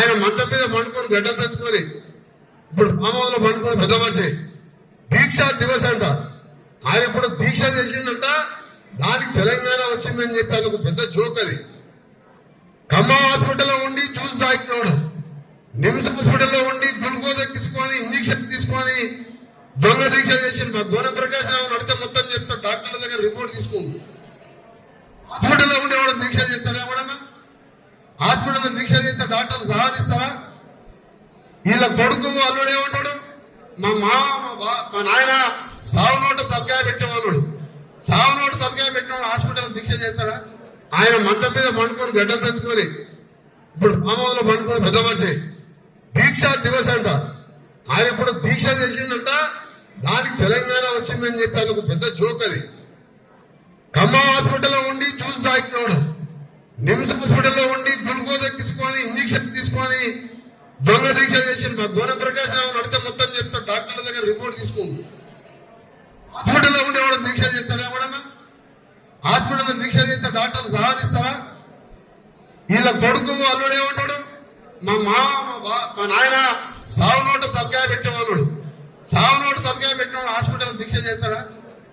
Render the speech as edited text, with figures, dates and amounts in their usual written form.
ఆయన మంచం మీద పండుకొని గడ్డ తెచ్చుకొని ఇప్పుడు మామూలు పండుకొని పెద్ద మనిషి దీక్షా దివస్ అంట. ఆయన ఇప్పుడు దీక్ష చేసిందంట, దానికి తెలంగాణ వచ్చిందని చెప్పి అదొక పెద్ద జోక్. అది ఖమ్మం హాస్పిటల్లో ఉండి జ్యూస్ తాగినాడు, నిమ్స్ హాస్పిటల్లో ఉండి గ్లూకోజ్ ఎక్కించుకొని ఇంజక్షన్ తీసుకొని దొంగ దీక్ష చేసి మా గోన ప్రకాశ్ రావు నడితే మొత్తం చెప్తా, డాక్టర్ల దగ్గర రిపోర్ట్ తీసుకుంది. హాస్పిటల్లో ఉండేవాడు దీక్ష చేస్తాడా? ఎవడన్నా హాస్పిటల్లో దీక్ష చేస్తే డాక్టర్లు సహాయిస్తారా? వీళ్ళ కొడుకు అల్లుడు ఏమంటాడు, మా మా నాయన సావు నోటు తలకాయ పెట్టేవాళ్ళు, సావు నోటు తలకాయ పెట్టినవాడు హాస్పిటల్ దీక్ష చేస్తాడా? ఆయన మంచం మీద పండుకొని గడ్డ తెచ్చుకొని ఇప్పుడు మామూలు పండుకొని పెద్ద మనిషి దీక్షా దివస్ అంట. ఆయన ఇప్పుడు దీక్ష చేసిందంట, దానికి తెలంగాణ వచ్చిందని చెప్పి అదొక పెద్ద జోక్. అది ఖమ్మం హాస్పిటల్లో ఉండి జ్యూస్ తాగినాడు, నిమ్స్ హాస్పిటల్లో ఉండి గ్లూకోజ్ ఎక్కించుకొని ఇంజక్షన్ తీసుకొని దొంగ దీక్ష చేసి మా గోన ప్రకాశ్ రావు నడితే మొత్తం చెప్తా, డాక్టర్ల దగ్గర రిపోర్ట్ తీసుకుంది. హాస్పిటల్లో ఉండేవాడు దీక్ష చేస్తాడా? ఎవడన్నా హాస్పిటల్లో దీక్ష చేస్తే డాక్టర్లు సహాయిస్తారా? వీళ్ళ కొడుకు అల్లుడు ఏమంటాడు, మా నాయన సావు నోటు తలకాయ పెట్టేవాళ్ళు, సావు నోటు తలకాయ పెట్టినవాడు హాస్పిటల్ దీక్ష చేస్తాడా?